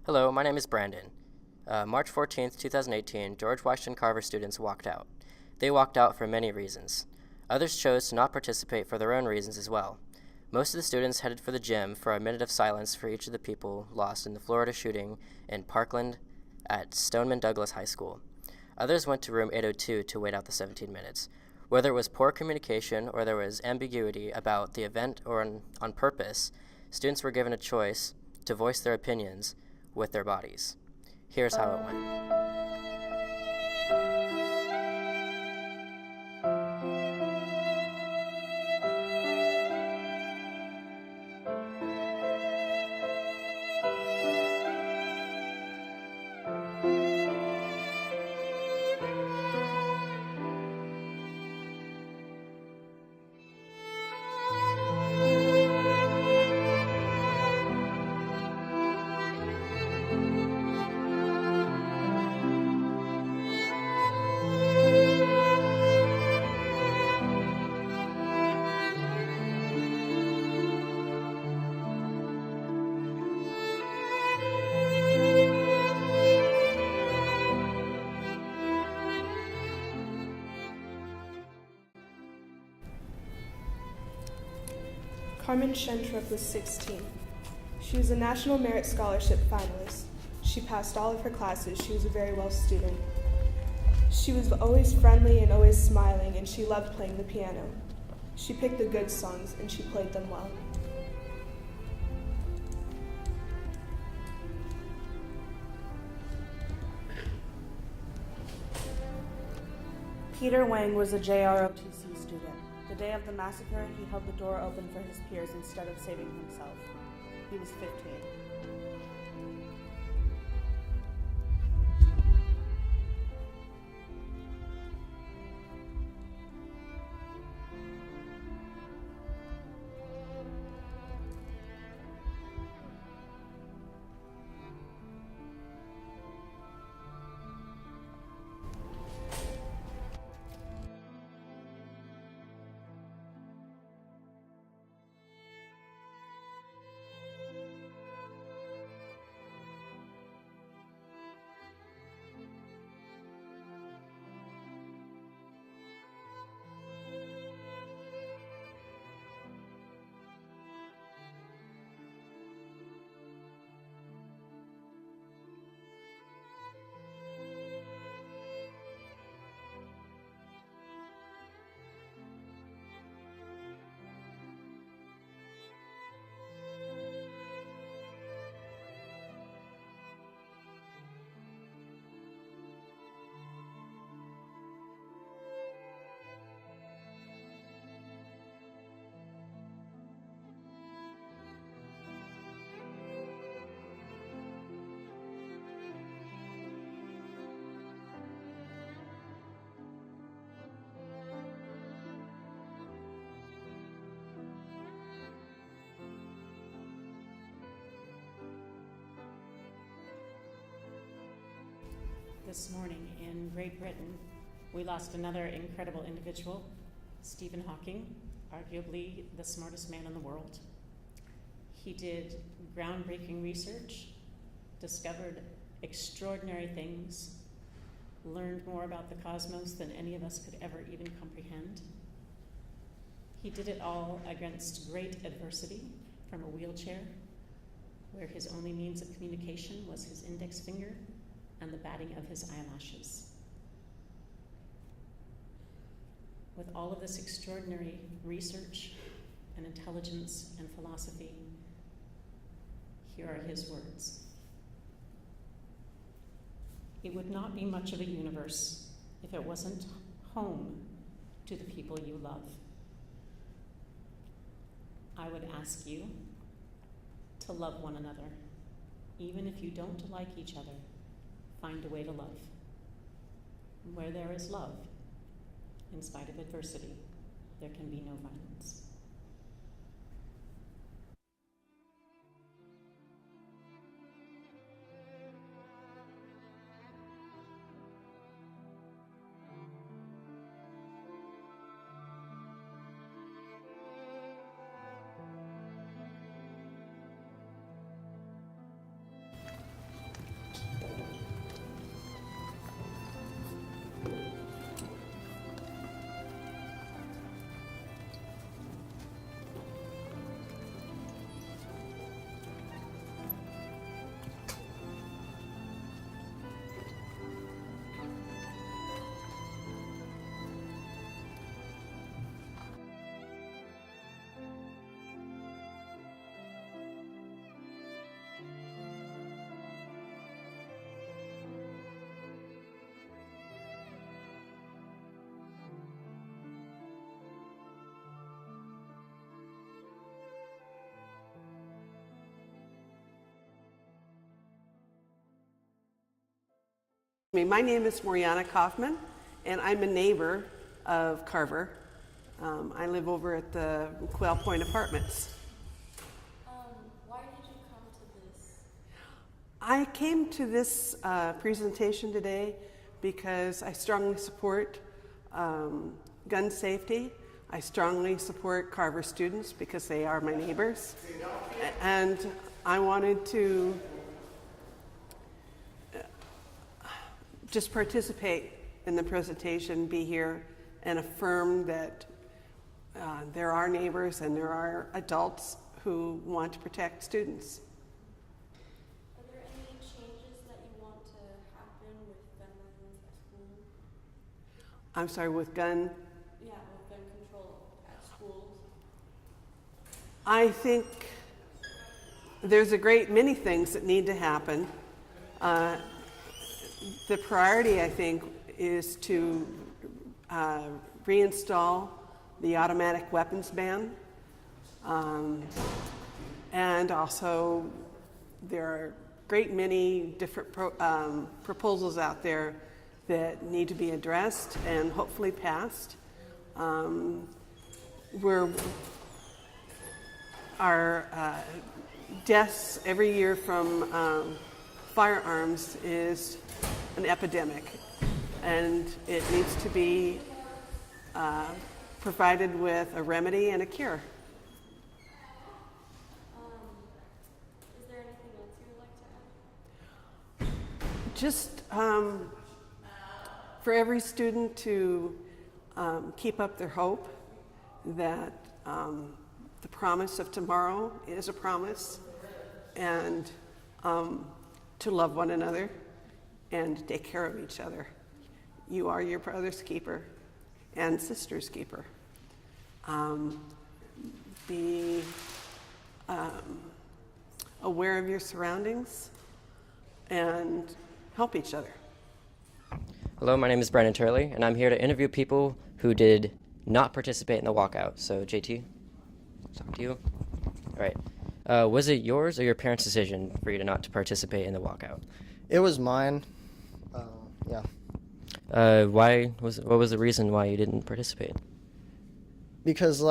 Hello, my name is Brandon. March 14th, 2018, George Washington Carver students walked out. They walked out for many reasons. Others chose to not participate for their own reasons as well. Most of the students headed for the gym for a minute of silence for each of the people lost in the Florida shooting in Parkland at Stoneman Douglas High School. Others went to room 802 to wait out the 17 minutes. Whether it was poor communication or there was ambiguity about the event or on purpose, students were given a choice to voice their opinions with their bodies. Here's how it went. Carmen Shentrup was 16. She was a National Merit Scholarship finalist. She passed all of her classes. She was a very well student. She was always friendly and always smiling, and she loved playing the piano. She picked the good songs, and she played them well. Peter Wang was a JROTC student. The day of the massacre, he held the door open for his peers instead of saving himself. He was 15. This morning in Great Britain, we lost another incredible individual, Stephen Hawking, arguably the smartest man in the world. He did groundbreaking research, discovered extraordinary things, learned more about the cosmos than any of us could ever even comprehend. He did it all against great adversity from a wheelchair, where his only means of communication was his index finger and the batting of his eyelashes. With all of this extraordinary research and intelligence and philosophy, here are his words. It would not be much of a universe if it wasn't home to the people you love. I would ask you to love one another, even if you don't like each other. Find a way to love. Where there is love, in spite of adversity, there can be no violence. My name is Moriana Kaufman, and I'm a neighbor of Carver. I live over at the Quail Point Apartments. Why did you come to this? I came to this presentation today because I strongly support gun safety. I strongly support Carver students because they are my neighbors. And I wanted to just participate in the presentation, be here, and affirm that there are neighbors and there are adults who want to protect students. Are there any changes that you want to happen with gun violence at school? I'm sorry, with gun? Yeah, with gun control at schools. I think there's a great many things that need to happen. The priority, I think, is to reinstall the automatic weapons ban. And also, there are a great many different proposals out there that need to be addressed and hopefully passed. Our deaths every year from firearms is an epidemic, and it needs to be provided with a remedy and a cure. Is there anything else you would like to add? Just for every student to keep up their hope that the promise of tomorrow is a promise, and to love one another and take care of each other. You are your brother's keeper and sister's keeper. Be aware of your surroundings and help each other. Hello, my name is Brandon Turley, and I'm here to interview people who did not participate in the walkout. So, JT, let's talk to you. All right. Was it yours or your parents' decision for you to not to participate in the walkout? It was mine. Yeah. What was the reason why you didn't participate? Because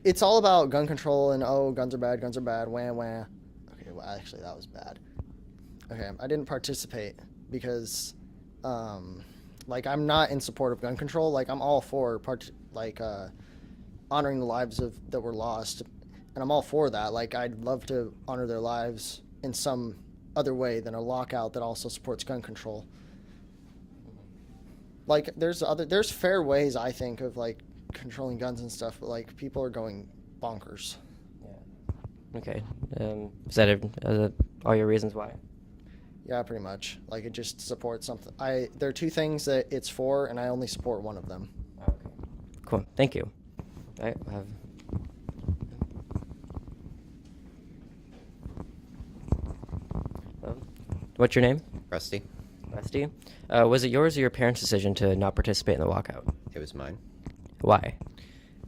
it's all about gun control and guns are bad, wah wah. Okay, well actually that was bad. Okay, I didn't participate because I'm not in support of gun control. I'm all for honoring the lives that were lost, and I'm all for that. I'd love to honor their lives in some other way than a lockout that also supports gun control. There's fair ways, I think, of controlling guns and stuff, but people are going bonkers. Yeah. Okay. Is that all your reasons why? Yeah, pretty much. It just supports something. There are two things that it's for, and I only support one of them. Okay. Cool. Thank you. All right. What's your name? Rusty. Rusty. Was it yours or your parents' decision to not participate in the walkout? It was mine. Why?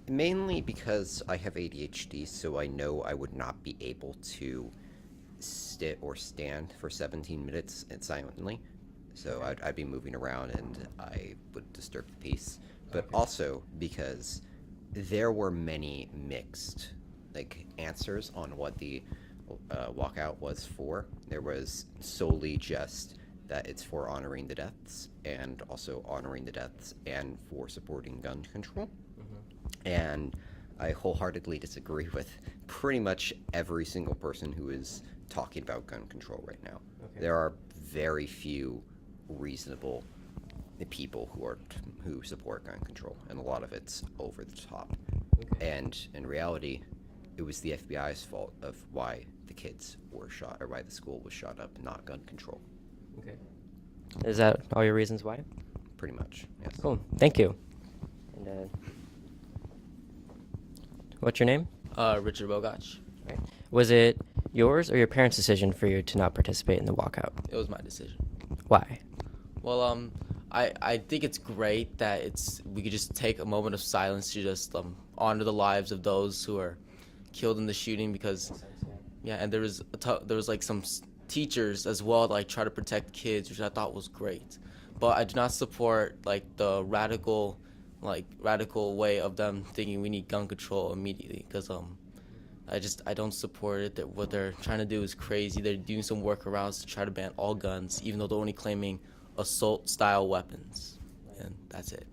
Mainly because I have ADHD, so I know I would not be able to sit or stand for 17 minutes and silently. So I'd be moving around and I would disturb the peace. But also because there were many mixed answers on what the walkout was for. There was solely just that it's for honoring the deaths, and also honoring the deaths and for supporting gun control. Mm-hmm. And I wholeheartedly disagree with pretty much every single person who is talking about gun control right now. Okay. There are very few reasonable people who support gun control, and a lot of it's over the top. Okay. And in reality, it was the FBI's fault of why the kids were shot, or why the school was shot up, not gun control. Okay. Is that all your reasons why? Pretty much, yes. Cool. Thank you. And what's your name? Richard Bogach. Right. Was it yours or your parents' decision for you to not participate in the walkout? It was my decision. Why? Well, I think it's great that we could just take a moment of silence to just honor the lives of those who are killed in the shooting, because and there was some teachers as well to like try to protect kids, which I thought was great. But I do not support like the radical way of them thinking we need gun control immediately, because I don't support it. That what they're trying to do is crazy. They're doing some workarounds to try to ban all guns, even though they're only claiming assault style weapons. And that's it.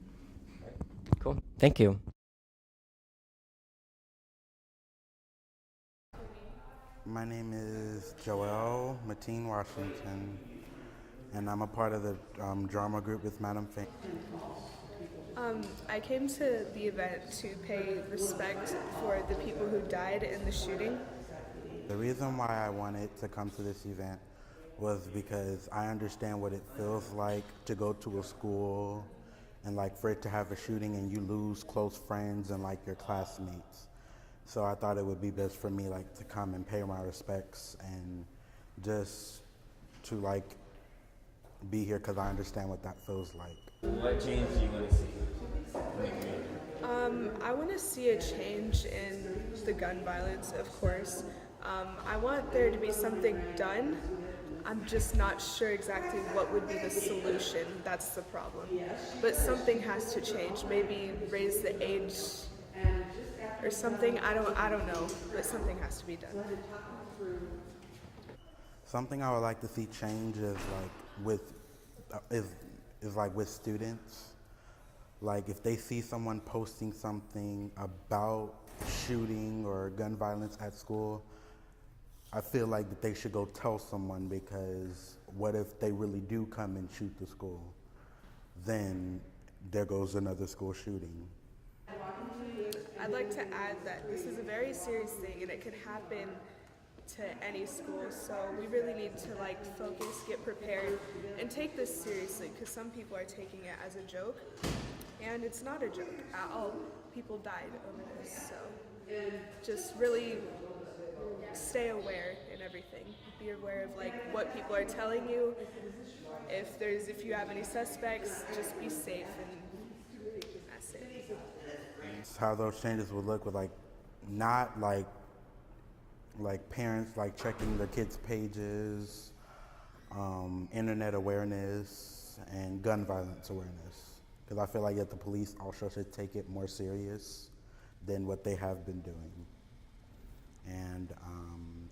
Cool. Thank you. My name is Joel Mateen Washington, and I'm a part of the drama group with Madam Fink. I came to the event to pay respect for the people who died in the shooting. The reason why I wanted to come to this event was because I understand what it feels like to go to a school and like for it to have a shooting and you lose close friends and like your classmates. So I thought it would be best for me like to come and pay my respects and just to like be here because I understand what that feels like. What change do you want to see? I want to see a change in the gun violence, of course. I want there to be something done. I'm just not sure exactly what would be the solution. That's the problem. But something has to change. Maybe raise the age or something. I don't know, but something has to be done. Something I would like to see change is like with students. Like if they see someone posting something about shooting or gun violence at school, I feel like that they should go tell someone, because what if they really do come and shoot the school? Then there goes another school shooting. I'd like to add that this is a very serious thing and it could happen to any school, so we really need to like focus, get prepared, and take this seriously, because some people are taking it as a joke, and it's not a joke at all. People died over this, so just really stay aware in everything. Be aware of like what people are telling you. If you have any suspects, just be safe, and that's it. How those changes would look with like not like parents like checking their kids' pages, internet awareness, and gun violence awareness. Because I feel like that the police also should take it more serious than what they have been doing. And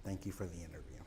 thank you for the interview.